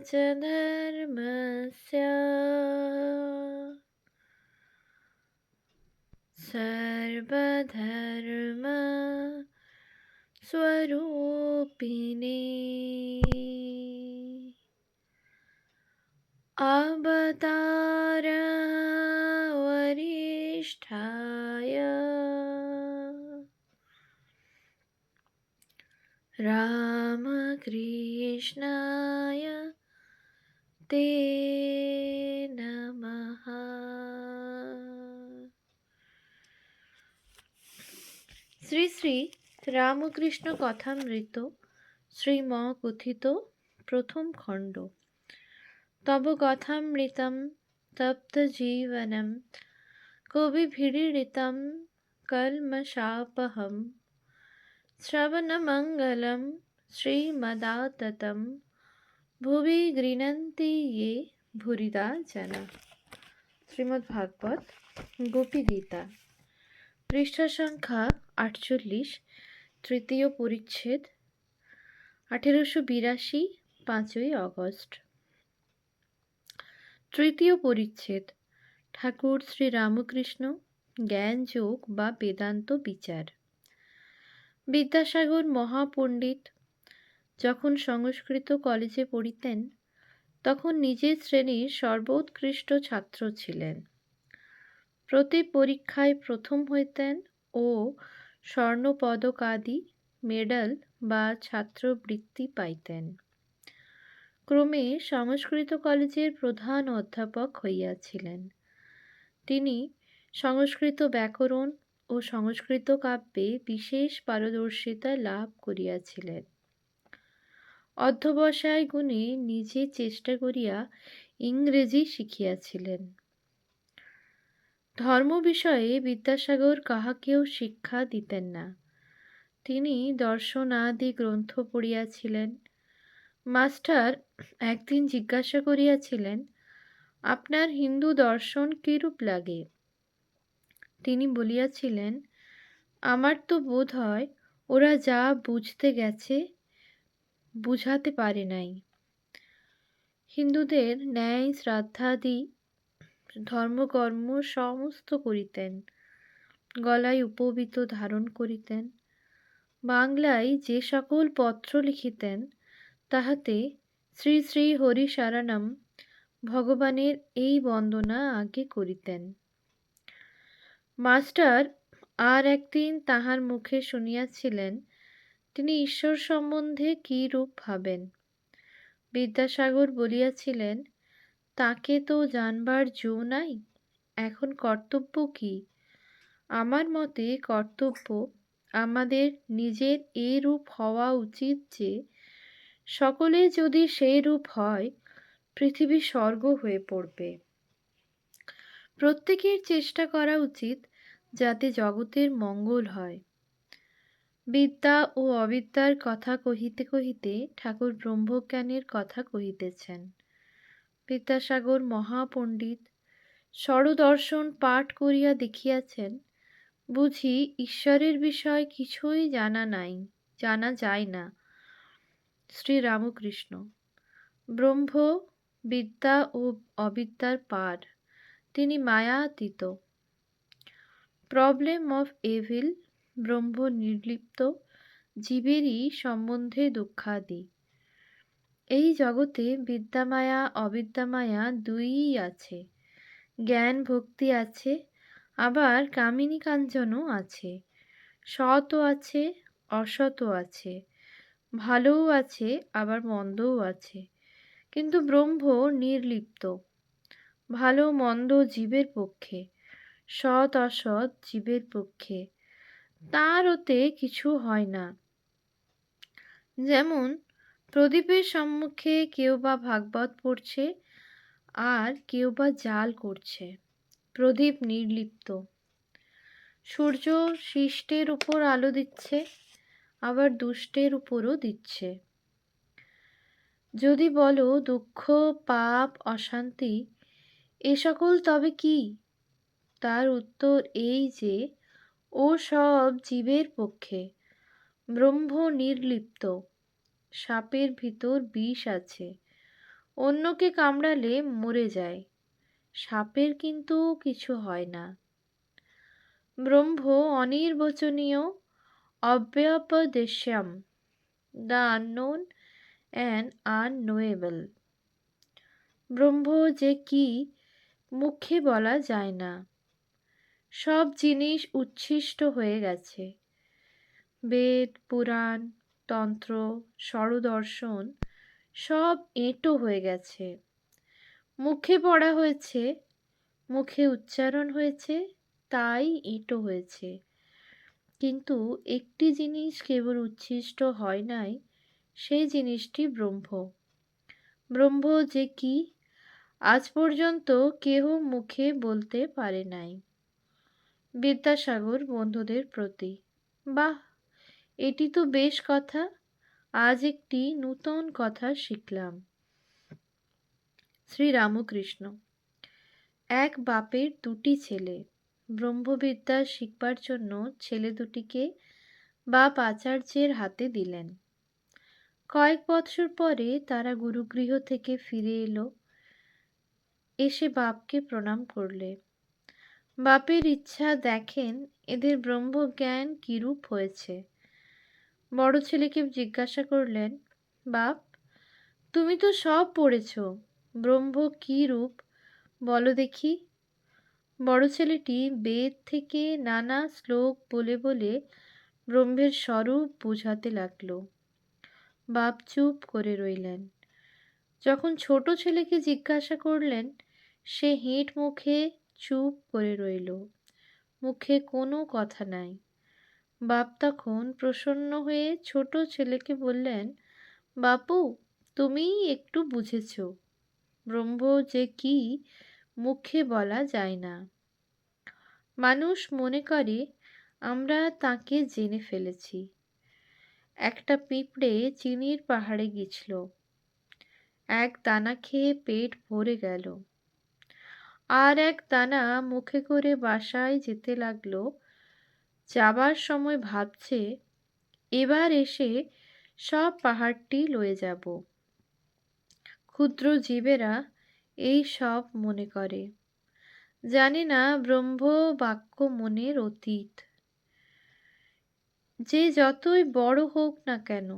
च धर्मस्य सर्वधर्म स्वरूपिणे अवतार वरिष्ठाय रामकृष्णाय ते नमः। শ্রী শ্রী রামকৃষ্ণ কথামৃত শ্রীম কথিত প্রথম খণ্ড। তব কথামৃতম তপ্ত জীবনম কবিভিড়িতম কল্মষাপহম শ্রবণমঙ্গলম শ্রীমদাততম ভুবি গৃণন্তি ये ভুরিদা জনা। শ্রীমদ্ভাগবত গোপী গীতা, পৃষ্ঠা সংখ্যা 48, তৃতীয় পরিচ্ছেদ, 1882, 5ই অগস্ট। তৃতীয় পরিচ্ছেদ, ঠাকুর শ্রী রামকৃষ্ণ জ্ঞান যোগ বা বেদান্ত বিচার। বিদ্যাসাগর মহাপণ্ডিত যখন সংস্কৃত কলেজে পড়িতেন তখন নিজের শ্রেণীর সর্বোৎকৃষ্ট ছাত্র ছিলেন। প্রতি পরীক্ষায় প্রথম হইতেন ও স্বর্ণপদকাদি মেডেল বা ছাত্রবৃত্তি পাইতেন। ক্রমে সংস্কৃত কলেজের প্রধান অধ্যাপক হইয়াছিলেন। তিনি সংস্কৃত ব্যাকরণ ও সংস্কৃত কাব্যে বিশেষ পারদর্শিতা লাভ করিয়াছিলেন। অধ্যবসায় গুণে নিজে চেষ্টা করিয়া ইংরেজি শিখিয়াছিলেন। ধর্ম বিষয়ে বিদ্যাসাগর কাহাকেও শিক্ষা দিতেন না। তিনি দর্শনাদি গ্রন্থ পড়িয়াছিলেন। মাস্টার একদিন জিজ্ঞাসা করিয়াছিলেন, আপনার হিন্দু দর্শন কিরূপ লাগে? তিনি বলিয়াছিলেন, আমার তো বোধ হয় ওরা যা বুঝতে গেছে বুঝাতে পারে নাই। হিন্দুদের ন্যায় শ্রাদ্ধাদি ধর্মকর্ম সমস্ত করিতেন, গলায় উপবীত ধারণ করিতেন, বাংলায় যে সকল পত্র লিখিতেন তাহাতে শ্রী শ্রী হরিশারানম ভগবানের এই বন্দনা আগে করিতেন। মাস্টার আর একদিন তাহার মুখে শুনিয়াছিলেন তিনি ঈশ্বর সম্বন্ধে কী রূপ ভাবেন। বিদ্যাসাগর বলিয়াছিলেন, তাকে তো জানবার জো নাই, এখন কর্তব্য কি? আমার মতে কর্তব্য আমাদের নিজের এ রূপ হওয়া উচিত যে সকলে যদি সেই রূপ হয় পৃথিবী স্বর্গ হয়ে পড়বে। প্রত্যেকের চেষ্টা করা উচিত যাতে জগতের মঙ্গল হয়। বিদ্যা ও অবিদ্যার কথা কহিতে কহিতে ঠাকুর ব্রহ্মজ্ঞানের কথা কহিতেছেন। বিদ্যাসাগর মহাপণ্ডিত ষড়দর্শন পাঠ করিয়া দেখিয়াছেন, বুঝি ঈশ্বরের বিষয় কিছুই জানা যায় না। শ্রী রামকৃষ্ণ ব্রহ্ম বিদ্যা ও অবিদ্যার পার, তিনি মায়াতীত। প্রবলেম অফ এভিল, ব্রহ্ম নির্লিপ্ত, জীবেরই সম্বন্ধে দুঃখাদি। এই জগতে বিদ্যামায়া অবিদ্যামায়া দুইই আছে, জ্ঞান ভক্তি আছে, আবার কামিনী কাঞ্চনও আছে, সৎও আছে অসৎও আছে, ভালোও আছে আবার মন্দও আছে। কিন্তু ব্রহ্ম নির্লিপ্ত, ভালো মন্দ জীবের পক্ষে, সৎ অসৎ জীবের পক্ষে, তার ওতে কিছু হয় না। যেমন প্রদীপের সম্মুখে কেউ বা ভাগবত পড়ছে আর কেউ বা জাল করছে, প্রদীপ নির্লিপ্ত। সূর্য শিষ্টের উপর আলো দিচ্ছে, আবার দুষ্টের উপরও দিচ্ছে। যদি বলো দুঃখ পাপ অশান্তি এ সকল তবে কি? তার উত্তর এই যে ও সব জীবের পক্ষে, ব্রহ্ম নির্লিপ্ত। সাপের ভিতর বিষ আছে, অন্যকে কামড়ালে মরে যায়, সাপের কিন্তু কিছু হয় না। ব্রহ্ম অনির্বচনীয়, অব্যপদেশ্যম, দ্য আননোন অ্যান্ড আননোয়েবল। ব্রহ্ম যে কি মুখে বলা যায় না। সব জিনিস উচ্ছিষ্ট হয়ে গেছে। বেদ, পুরাণ, তন্ত্র, স্বরদর্শন সব এঁটো হয়ে গেছে। মুখে পড়া হয়েছে, মুখে উচ্চারণ হয়েছে, তাই এঁটো হয়েছে। কিন্তু একটি জিনিস কেবল উচ্ছিষ্ট হয় নাই, সেই জিনিসটি ব্রহ্ম। ব্রহ্ম যে কি আজ পর্যন্ত কেহ মুখে বলতে পারে নাই। বিদ্যাসাগর বন্ধুদের প্রতি। বাহ, এটি তো বেশ কথা। আজ একটি নূতন কথা শিখলাম। শ্রীরামকৃষ্ণ। এক বাপের দুটি ছেলে। ব্রহ্মবিদ্যা শিখবার জন্য ছেলে দুটিকে বাপ আচার্যের হাতে দিলেন। কয়েক বৎসর পরে তারা গুরুগৃহ থেকে ফিরে এলো। এসে বাপকে প্রণাম করলে। বাপের ইচ্ছা দেখেন এদের ব্রহ্মজ্ঞান কিরূপ হয়েছে। বড় ছেলেকে জিজ্ঞাসা করলেন, বাপ, তুমি তো সব পড়েছ, ব্রহ্ম কি রূপ বলো দেখি। বড় ছেলেটি বেদ থেকে নানা শ্লোক বলে বলে ব্রহ্মের স্বরূপ বুঝাতে লাগলো। বাপ চুপ করে রইলেন। যখন ছোট ছেলেকে জিজ্ঞাসা করলেন, সে হেঁট মুখে চুপ করে রইল, মুখে কোনো কথা নাই। বাপ তখন প্রসন্ন হয়ে ছোট ছেলেকে বললেন, বাপু, তুমিই একটু বুঝেছ, ব্রহ্ম যে কি মুখে বলা যায় না। মানুষ মনে করে আমরা তাকে জেনে ফেলেছি। একটা পিঁপড়ে চিনির পাহাড়ে গেছিল। এক দানা খেয়ে পেট ভরে গেল। আর এক দানা মুখে করে বাসায় যেতে লাগলো। যাবার সময় ভাবছে, এবার এসে সব পাহাড়টি লয়ে যাব। ক্ষুদ্র জীবেরা এই সব মনে করে, জানে না ব্রহ্ম বাক্য মনের অতীত। যে যতই বড় হোক না কেন,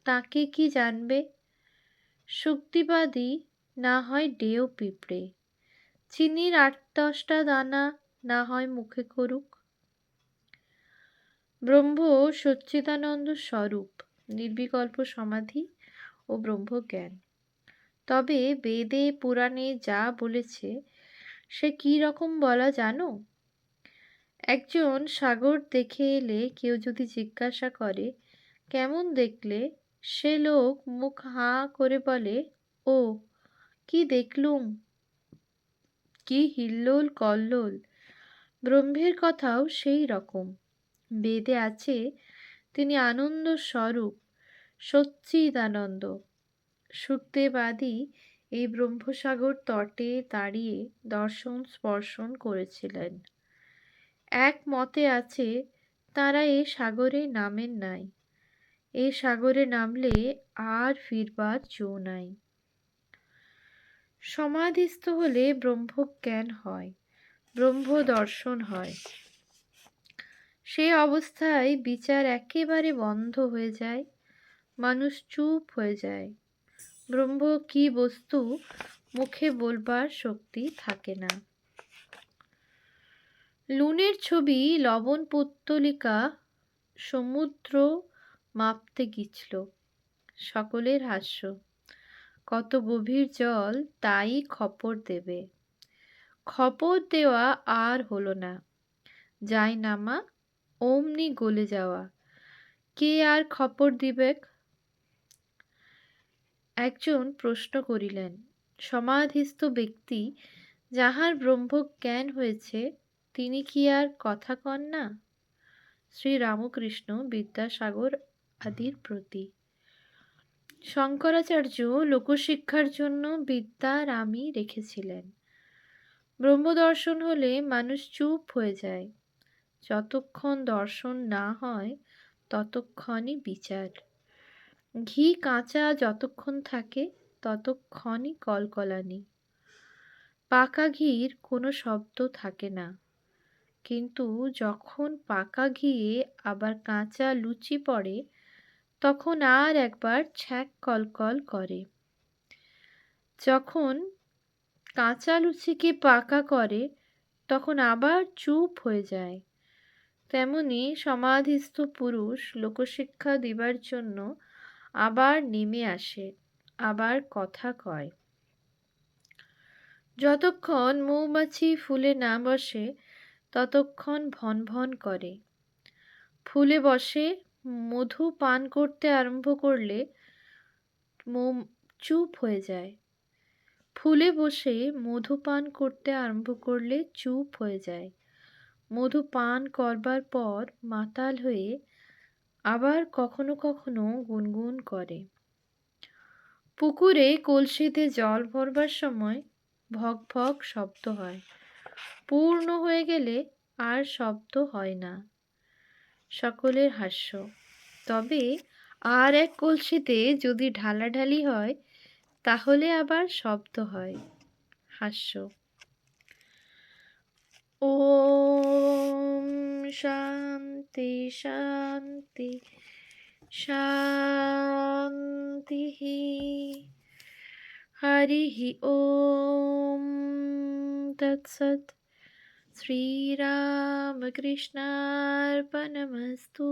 তাকে কি জানবে। শুক্তিবাদী না হয় ডেও পিঁপড়ে, চিনির ৮-১০টা দানা না হয় মুখে করুক। ব্রহ্ম সচ্চিদানন্দ স্বরূপ, নির্বিকল্প সমাধি ও ব্রহ্মজ্ঞান। তবে বেদে পুরাণে যা বলেছে সে কি রকম বলা জানো? একজন সাগর দেখে এলে কেউ যদি জিজ্ঞাসা করে কেমন দেখলে, সে লোক মুখ হাঁ করে বলে, ও কি দেখলুম, কি হিল্লোল কল্লোল। ব্রহ্মের কথাও সেই রকম। বেদে আছে তিনি আনন্দ স্বরূপ, সচ্চিদানন্দ। শুকদেবাদি এই ব্রহ্মসাগর তটে দাঁড়িয়ে দর্শন স্পর্শন করেছিলেন। এক মতে আছে তারা এ সাগরে নামেন নাই। এ সাগরে নামলে আর ফিরবার জো নাই। সমাধিস্থ হলে ব্রহ্মজ্ঞান হয়, ব্রহ্ম দর্শন হয়। সে অবস্থায় বিচার একেবারে বন্ধ হয়ে যায়, মানুষ চুপ হয়ে যায়। ব্রহ্ম কি বস্তু মুখে বলবার শক্তি থাকে না। লুনের ছবি লবণ পুত্তলিকা সমুদ্র মাপতে গিছল। সকলের হাস্য। কত গভীর জল তাই খপর দেবে। খপর দেওয়া আর হলো না। যাই নামা অমনি গলে যাওয়া। কে আর খপর দিবেক? একজন প্রশ্ন করিলেন, সমাধিস্থ ব্যক্তি যাহার ব্রহ্মজ্ঞান হয়েছে তিনি কি আর কথা কন না? শ্রীরামকৃষ্ণ বিদ্যাসাগর আদির প্রতি। শঙ্করাচার্য লোকশিক্ষার জন্য বিদ্যার আমি রেখেছিলেন। ব্রহ্মদর্শন হলে মানুষ চুপ হয়ে যায়। যতক্ষণ দর্শন না হয় ততক্ষণই বিচার। ঘি কাঁচা যতক্ষণ থাকে ততক্ষণই কলকলানি। পাকা ঘির কোনো শব্দ থাকে না, কিন্তু যখন পাকা ঘিয়ে আবার কাঁচা লুচি পড়ে তখন আর একবার ছ্যাঁক কলকল করে। যখন কাঁচা লুচিকে পাকা করে তখন আবার চুপ হয়ে যায়। তেমনি সমাধিস্থ পুরুষ লোকশিক্ষা দিবার জন্য আবার নেমে আসে, আবার কথা কয়। যতক্ষণ মৌমাছি ফুলে না বসে ততক্ষণ ভন ভন করে। ফুলে বসে মধু পান করতে আরম্ভ করলে মৌ চুপ হয়ে যায়। ফুলে বসে মধু পান করতে আরম্ভ করলে চুপ হয়ে যায়। মধু পান করবার পর মাতাল হয়ে আবার কখনো কখনো গুনগুন করে। পুকুরে কলসিতে জল ভরবার সময় ভক ভক শব্দ হয়, পূর্ণ হয়ে গেলে আর শব্দ হয় না। সকলের হাস্য। তবে আর এক কলসিতে যদি ঢালাঢালি হয় তাহলে আবার শব্দ হয়। হাস্য। ওম শান্তি শান্তি শান্তিঃ। হরিঃ ওম তৎসৎ। শ্রীরামকৃষ্ণার্পণমস্তু।